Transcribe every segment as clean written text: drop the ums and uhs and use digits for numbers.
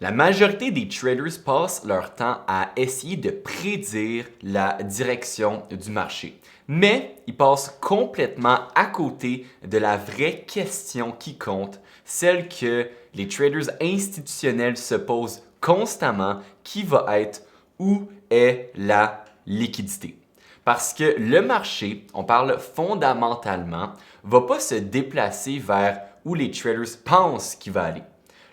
La majorité des traders passent leur temps à essayer de prédire la direction du marché. Mais ils passent complètement à côté de la vraie question qui compte, celle que les traders institutionnels se posent constamment, qui va être où est la liquidité. Parce que le marché, on parle fondamentalement, va pas se déplacer vers où les traders pensent qu'il va aller.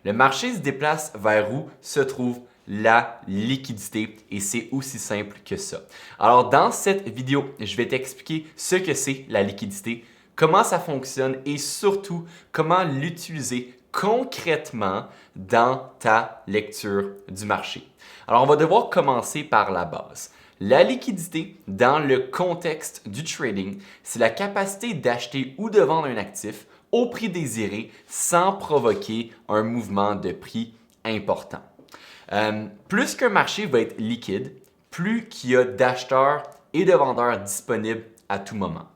Le marché se déplace vers où se trouve la liquidité et c'est aussi simple que ça. Alors dans cette vidéo, je vais t'expliquer ce que c'est la liquidité, comment ça fonctionne et surtout comment l'utiliser concrètement dans ta lecture du marché. Alors on va devoir commencer par la base. La liquidité, dans le contexte du trading, c'est la capacité d'acheter ou de vendre un actif au prix désiré sans provoquer un mouvement de prix important. Plus qu'un marché va être liquide, plus qu'il y a d'acheteurs et de vendeurs disponibles à tout moment.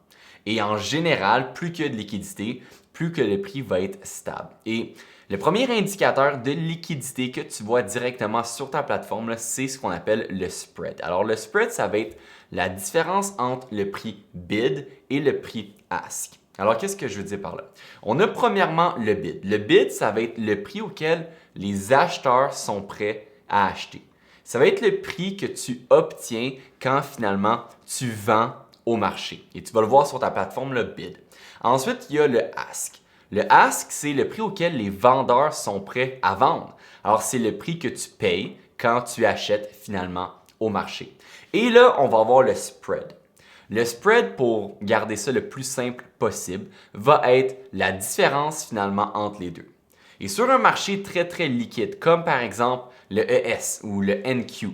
Et en général, plus qu'il y a de liquidité, plus que le prix va être stable. Et le premier indicateur de liquidité que tu vois directement sur ta plateforme, c'est ce qu'on appelle le spread. Alors le spread, ça va être la différence entre le prix bid et le prix ask. Alors, qu'est-ce que je veux dire par là? On a premièrement le bid. Le bid, ça va être le prix auquel les acheteurs sont prêts à acheter. Ça va être le prix que tu obtiens quand finalement tu vends au marché. Et tu vas le voir sur ta plateforme, le bid. Ensuite, il y a le ask. Le ask, c'est le prix auquel les vendeurs sont prêts à vendre. Alors, c'est le prix que tu payes quand tu achètes finalement au marché. Et là, on va avoir le spread. Le spread, pour garder ça le plus simple possible, va être la différence finalement entre les deux. Et sur un marché très liquide, comme par exemple le ES ou le NQ,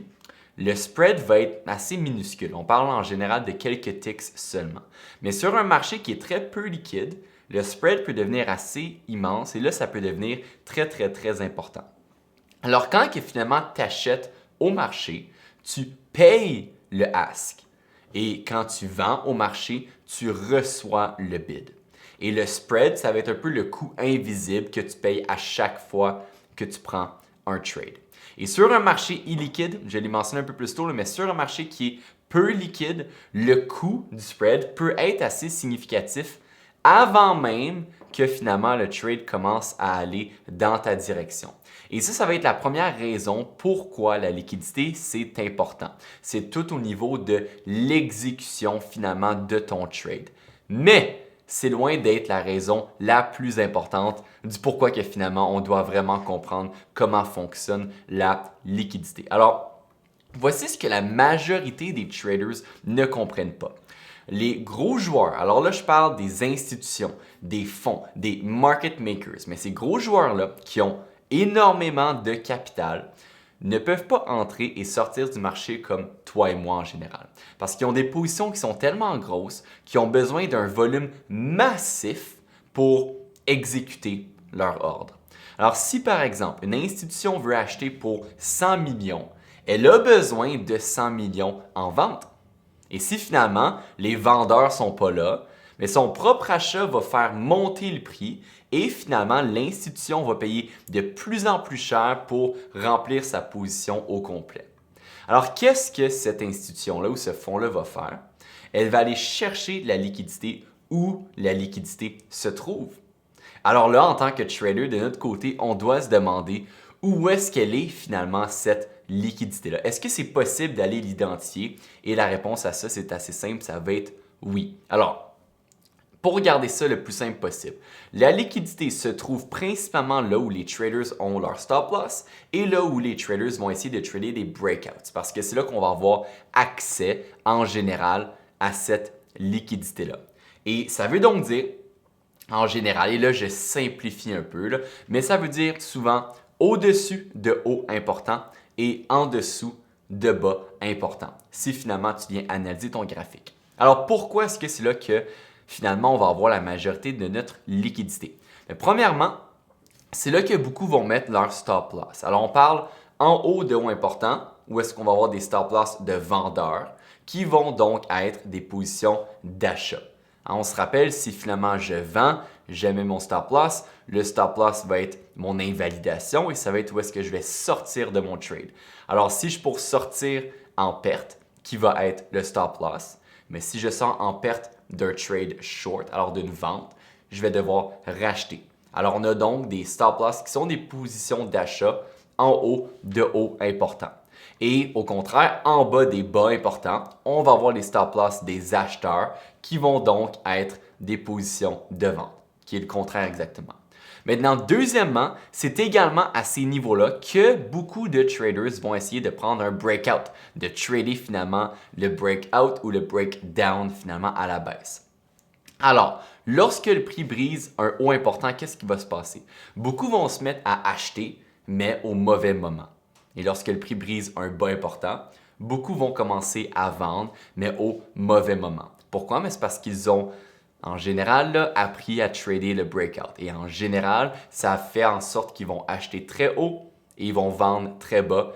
le spread va être assez minuscule. On parle en général de quelques ticks seulement. Mais sur un marché qui est très peu liquide, le spread peut devenir assez immense et là, ça peut devenir très important. Alors, quand finalement tu achètes au marché, tu payes le ask. Et quand tu vends au marché, tu reçois le bid. Et le spread, ça va être un peu le coût invisible que tu payes à chaque fois que tu prends un trade. Et sur un marché illiquide, je l'ai mentionné un peu plus tôt, mais sur un marché qui est peu liquide, le coût du spread peut être assez significatif avant même que finalement le trade commence à aller dans ta direction. Et ça va être la première raison pourquoi la liquidité, c'est important. C'est tout au niveau de l'exécution finalement de ton trade. Mais c'est loin d'être la raison la plus importante du pourquoi que finalement on doit vraiment comprendre comment fonctionne la liquidité. Alors, voici ce que la majorité des traders ne comprennent pas. Les gros joueurs, alors là je parle des institutions, des fonds, des market makers, mais ces gros joueurs-là qui ont énormément de capital ne peuvent pas entrer et sortir du marché comme toi et moi en général. Parce qu'ils ont des positions qui sont tellement grosses qu'ils ont besoin d'un volume massif pour exécuter leur ordre. Alors si par exemple une institution veut acheter pour 100 millions, elle a besoin de 100 millions en vente. Et si finalement les vendeurs ne sont pas là, mais son propre achat va faire monter le prix et finalement l'institution va payer de plus en plus cher pour remplir sa position au complet. Alors qu'est-ce que cette institution-là ou ce fonds-là va faire? Elle va aller chercher la liquidité où la liquidité se trouve. Alors là, en tant que trader, de notre côté, on doit se demander où est-ce qu'elle est finalement cette liquidité-là. Est-ce que c'est possible d'aller l'identifier? Et la réponse à ça, c'est assez simple, ça va être oui. Alors, pour garder ça le plus simple possible, la liquidité se trouve principalement là où les traders ont leur stop loss et là où les traders vont essayer de trader des breakouts parce que c'est là qu'on va avoir accès en général à cette liquidité-là. Et ça veut donc dire, en général, et là je simplifie un peu, là, mais ça veut dire souvent au-dessus de haut important et en dessous de bas important, si finalement tu viens analyser ton graphique. Alors pourquoi est-ce que c'est là que finalement on va avoir la majorité de notre liquidité? Mais premièrement, c'est là que beaucoup vont mettre leur stop loss. Alors on parle en haut de haut important, où est-ce qu'on va avoir des stop loss de vendeurs, qui vont donc être des positions d'achat. On se rappelle, si finalement je vends, je mets mon stop loss, le stop loss va être mon invalidation et ça va être où est-ce que je vais sortir de mon trade. Alors, si je pour sortir en perte, qui va être le stop loss, mais si je sors en perte d'un trade short, alors d'une vente, je vais devoir racheter. Alors, on a donc des stop loss qui sont des positions d'achat en haut de hauts importants. Et au contraire, en bas des bas importants, on va avoir les stop loss des acheteurs qui vont donc être des positions de vente, qui est le contraire exactement. Maintenant, deuxièmement, c'est également à ces niveaux-là que beaucoup de traders vont essayer de prendre un breakout, de trader finalement le breakout ou le breakdown finalement à la baisse. Alors, lorsque le prix brise un haut important, qu'est-ce qui va se passer? Beaucoup vont se mettre à acheter, mais au mauvais moment. Et lorsque le prix brise un bas important, beaucoup vont commencer à vendre, mais au mauvais moment. Pourquoi? Mais c'est parce qu'ils ont, en général, là, appris à trader le breakout. Et en général, ça fait en sorte qu'ils vont acheter très haut et ils vont vendre très bas.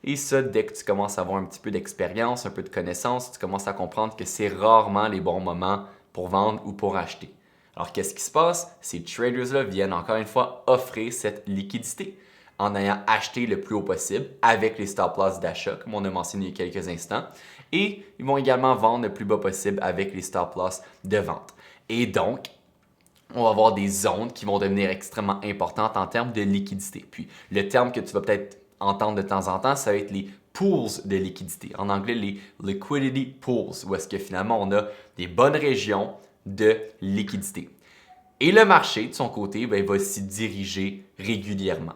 Et ça, dès que tu commences à avoir un petit peu d'expérience, un peu de connaissance, tu commences à comprendre que c'est rarement les bons moments pour vendre ou pour acheter. Alors, qu'est-ce qui se passe? Ces traders-là viennent encore une fois offrir cette liquidité en ayant acheté le plus haut possible avec les stop loss d'achat, comme on a mentionné il y a quelques instants. Et ils vont également vendre le plus bas possible avec les stop loss de vente. Et donc, on va avoir des zones qui vont devenir extrêmement importantes en termes de liquidité. Puis, le terme que tu vas peut-être entendre de temps en temps, ça va être les pools de liquidité. En anglais, les liquidity pools, où est-ce que finalement on a des bonnes régions de liquidité. Et le marché, de son côté, il va s'y diriger régulièrement.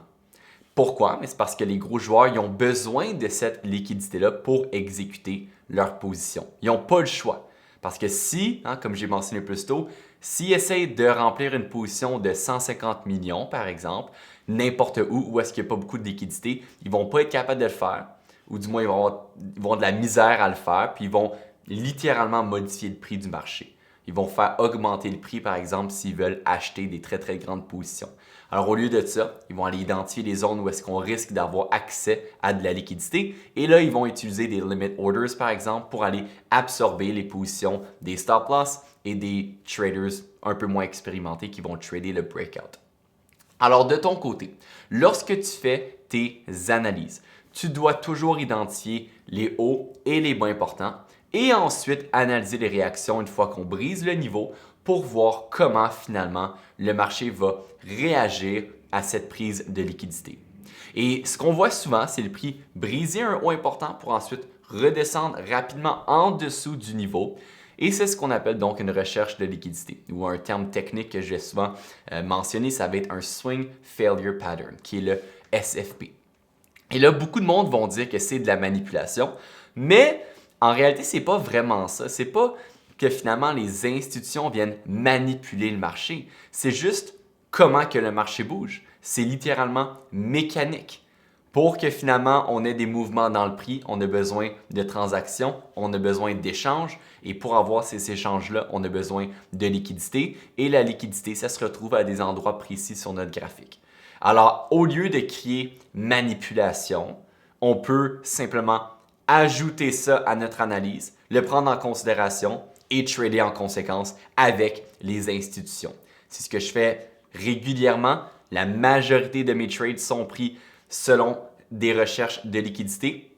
Pourquoi? Mais c'est parce que les gros joueurs ils ont besoin de cette liquidité-là pour exécuter leur position. Ils n'ont pas le choix. Parce que si, comme j'ai mentionné plus tôt, s'ils essayent de remplir une position de 150 millions, par exemple, n'importe où est-ce qu'il n'y a pas beaucoup de liquidité, ils ne vont pas être capables de le faire. Ou du moins, ils vont avoir de la misère à le faire, puis ils vont littéralement modifier le prix du marché. Ils vont faire augmenter le prix, par exemple, s'ils veulent acheter des très, très grandes positions. Alors, au lieu de ça, ils vont aller identifier les zones où est-ce qu'on risque d'avoir accès à de la liquidité. Et là, ils vont utiliser des limit orders, par exemple, pour aller absorber les positions des stop loss et des traders un peu moins expérimentés qui vont trader le breakout. Alors, de ton côté, lorsque tu fais tes analyses, tu dois toujours identifier les hauts et les bas importants et ensuite analyser les réactions une fois qu'on brise le niveau pour voir comment finalement le marché va réagir à cette prise de liquidité. Et ce qu'on voit souvent, c'est le prix briser un haut important pour ensuite redescendre rapidement en dessous du niveau. Et c'est ce qu'on appelle donc une recherche de liquidité, ou un terme technique que j'ai souvent mentionné, ça va être un Swing Failure Pattern, qui est le SFP. Et là, beaucoup de monde vont dire que c'est de la manipulation, mais en réalité, c'est pas vraiment ça. C'est pas que finalement les institutions viennent manipuler le marché. C'est juste comment que le marché bouge. C'est littéralement mécanique. Pour que finalement on ait des mouvements dans le prix, on a besoin de transactions, on a besoin d'échanges et pour avoir ces échanges-là, on a besoin de liquidité et la liquidité, ça se retrouve à des endroits précis sur notre graphique. Alors, au lieu de créer manipulation, on peut simplement ajouter ça à notre analyse, le prendre en considération et trader en conséquence avec les institutions. C'est ce que je fais régulièrement. La majorité de mes trades sont pris selon des recherches de liquidité.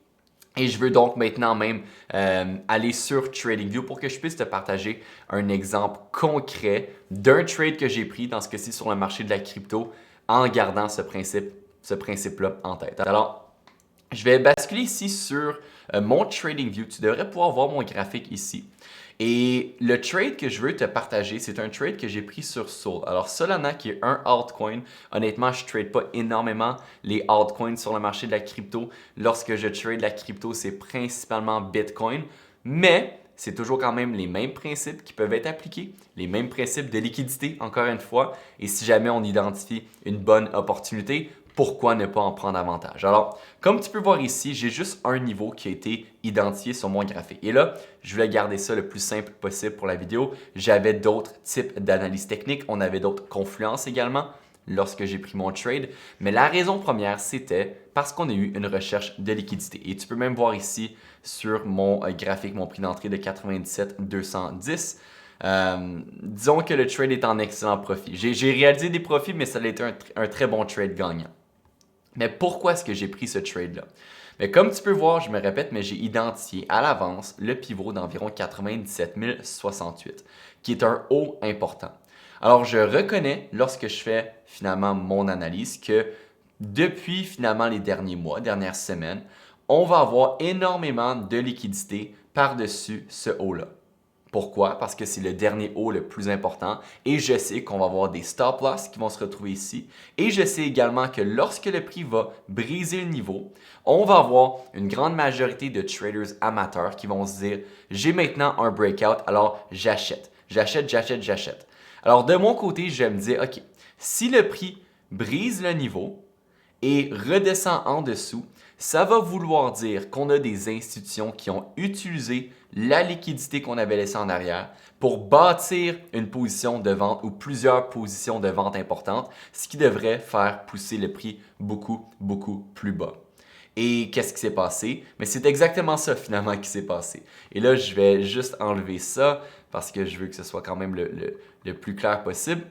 Et je veux donc maintenant même aller sur TradingView pour que je puisse te partager un exemple concret d'un trade que j'ai pris, dans ce cas-ci sur le marché de la crypto, en gardant ce principe-là en tête. Alors, je vais basculer ici sur mon TradingView. Tu devrais pouvoir voir mon graphique ici. Et le trade que je veux te partager, c'est un trade que j'ai pris sur Sol. Alors Solana qui est un altcoin, honnêtement je ne trade pas énormément les altcoins sur le marché de la crypto. Lorsque je trade la crypto, c'est principalement Bitcoin, mais c'est toujours quand même les mêmes principes qui peuvent être appliqués, les mêmes principes de liquidité encore une fois. Et si jamais on identifie une bonne opportunité, pourquoi ne pas en prendre avantage? Alors, comme tu peux voir ici, j'ai juste un niveau qui a été identifié sur mon graphique. Et là, je voulais garder ça le plus simple possible pour la vidéo. J'avais d'autres types d'analyse technique. On avait d'autres confluences également lorsque j'ai pris mon trade. Mais la raison première, c'était parce qu'on a eu une recherche de liquidité. Et tu peux même voir ici sur mon graphique, mon prix d'entrée de 97,210. Disons que le trade est en excellent profit. J'ai réalisé des profits, mais ça a été un très bon trade gagnant. Mais pourquoi est-ce que j'ai pris ce trade-là? Mais comme tu peux voir, je me répète, mais j'ai identifié à l'avance le pivot d'environ 97 068, qui est un haut important. Alors, je reconnais, lorsque je fais finalement mon analyse, que depuis finalement les derniers mois, dernières semaines, on va avoir énormément de liquidité par-dessus ce haut-là. Pourquoi? Parce que c'est le dernier haut le plus important et je sais qu'on va avoir des stop loss qui vont se retrouver ici. Et je sais également que lorsque le prix va briser le niveau, on va avoir une grande majorité de traders amateurs qui vont se dire j'ai maintenant un breakout, alors j'achète. J'achète. Alors de mon côté, je vais me dire OK, si le prix brise le niveau et redescend en dessous, ça va vouloir dire qu'on a des institutions qui ont utilisé la liquidité qu'on avait laissée en arrière pour bâtir une position de vente ou plusieurs positions de vente importantes, ce qui devrait faire pousser le prix beaucoup plus bas. Et qu'est-ce qui s'est passé? Mais c'est exactement ça finalement qui s'est passé. Et là, je vais juste enlever ça parce que je veux que ce soit quand même le plus clair possible.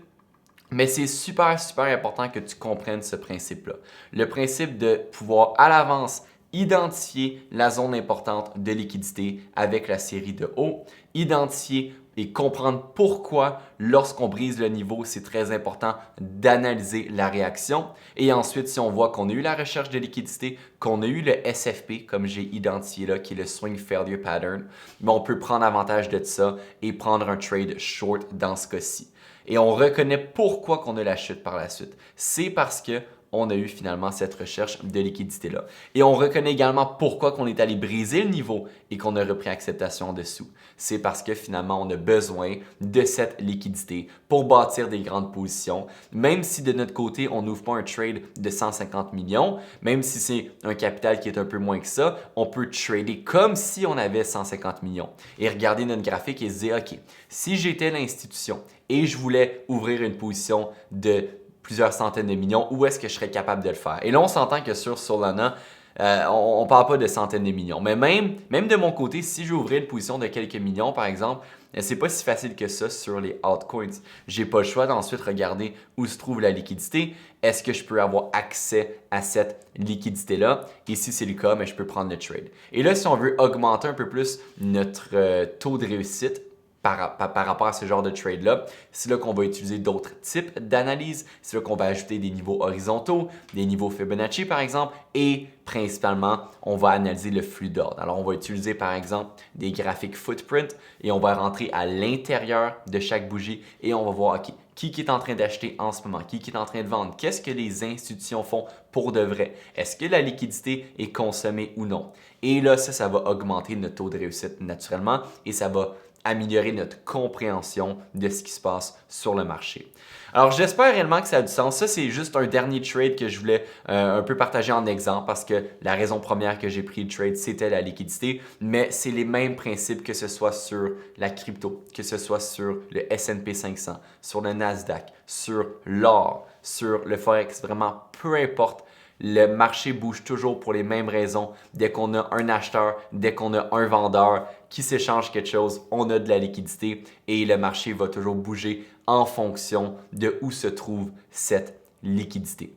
Mais c'est super important que tu comprennes ce principe-là. Le principe de pouvoir à l'avance identifier la zone importante de liquidité avec la série de hauts, identifier et comprendre pourquoi lorsqu'on brise le niveau, c'est très important d'analyser la réaction. Et ensuite, si on voit qu'on a eu la recherche de liquidité, qu'on a eu le SFP, comme j'ai identifié là, qui est le Swing Failure Pattern, mais on peut prendre avantage de ça et prendre un trade short dans ce cas-ci. Et on reconnaît pourquoi qu'on a la chute par la suite. C'est parce que on a eu finalement cette recherche de liquidité-là. Et on reconnaît également pourquoi qu'on est allé briser le niveau et qu'on a repris acceptation en dessous. C'est parce que finalement, on a besoin de cette liquidité pour bâtir des grandes positions. Même si de notre côté, on n'ouvre pas un trade de 150 millions, même si c'est un capital qui est un peu moins que ça, on peut trader comme si on avait 150 millions. Et regarder notre graphique et se dire, OK, si j'étais l'institution et je voulais ouvrir une position de plusieurs centaines de millions, où est-ce que je serais capable de le faire? Et là, on s'entend que sur Solana, on ne parle pas de centaines de millions. Mais même de mon côté, si j'ouvrais une position de quelques millions, par exemple, c'est pas si facile que ça sur les altcoins. J'ai pas le choix d'ensuite regarder où se trouve la liquidité. Est-ce que je peux avoir accès à cette liquidité-là? Et si c'est le cas, je peux prendre le trade. Et là, si on veut augmenter un peu plus notre taux de réussite, par rapport à ce genre de trade-là. C'est là qu'on va utiliser d'autres types d'analyse. C'est là qu'on va ajouter des niveaux horizontaux, des niveaux Fibonacci par exemple, et principalement, on va analyser le flux d'ordre. Alors, on va utiliser par exemple des graphiques footprint et on va rentrer à l'intérieur de chaque bougie et on va voir, OK, qui est en train d'acheter en ce moment, qui est en train de vendre, qu'est-ce que les institutions font pour de vrai, est-ce que la liquidité est consommée ou non. Et là, ça va augmenter notre taux de réussite naturellement et ça va améliorer notre compréhension de ce qui se passe sur le marché. Alors, j'espère réellement que ça a du sens. Ça, c'est juste un dernier trade que je voulais un peu partager en exemple parce que la raison première que j'ai pris le trade, c'était la liquidité. Mais c'est les mêmes principes que ce soit sur la crypto, que ce soit sur le S&P 500, sur le Nasdaq, sur l'or, sur le Forex. Vraiment, peu importe. Le marché bouge toujours pour les mêmes raisons. Dès qu'on a un acheteur, dès qu'on a un vendeur qui s'échange quelque chose, on a de la liquidité et le marché va toujours bouger en fonction de où se trouve cette liquidité.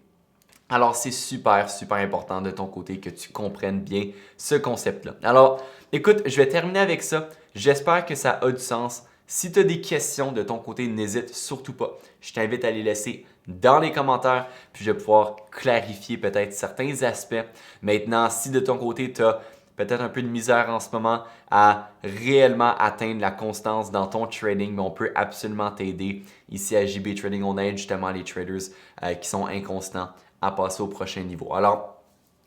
Alors, c'est super important de ton côté que tu comprennes bien ce concept-là. Alors, écoute, je vais terminer avec ça. J'espère que ça a du sens. Si tu as des questions de ton côté, n'hésite surtout pas. Je t'invite à les laisser dans les commentaires, puis je vais pouvoir clarifier peut-être certains aspects. Maintenant, si de ton côté, tu as peut-être un peu de misère en ce moment à réellement atteindre la constance dans ton trading, mais on peut absolument t'aider. Ici à JB Trading, on aide justement les traders qui sont inconstants à passer au prochain niveau. Alors,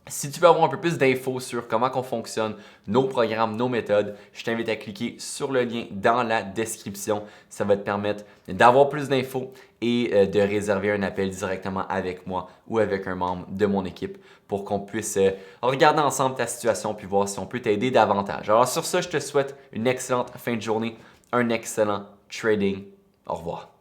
si tu veux avoir un peu plus d'infos sur comment on fonctionne, nos programmes, nos méthodes, je t'invite à cliquer sur le lien dans la description. Ça va te permettre d'avoir plus d'infos et de réserver un appel directement avec moi ou avec un membre de mon équipe pour qu'on puisse regarder ensemble ta situation puis voir si on peut t'aider davantage. Alors sur ça, je te souhaite une excellente fin de journée, un excellent trading. Au revoir.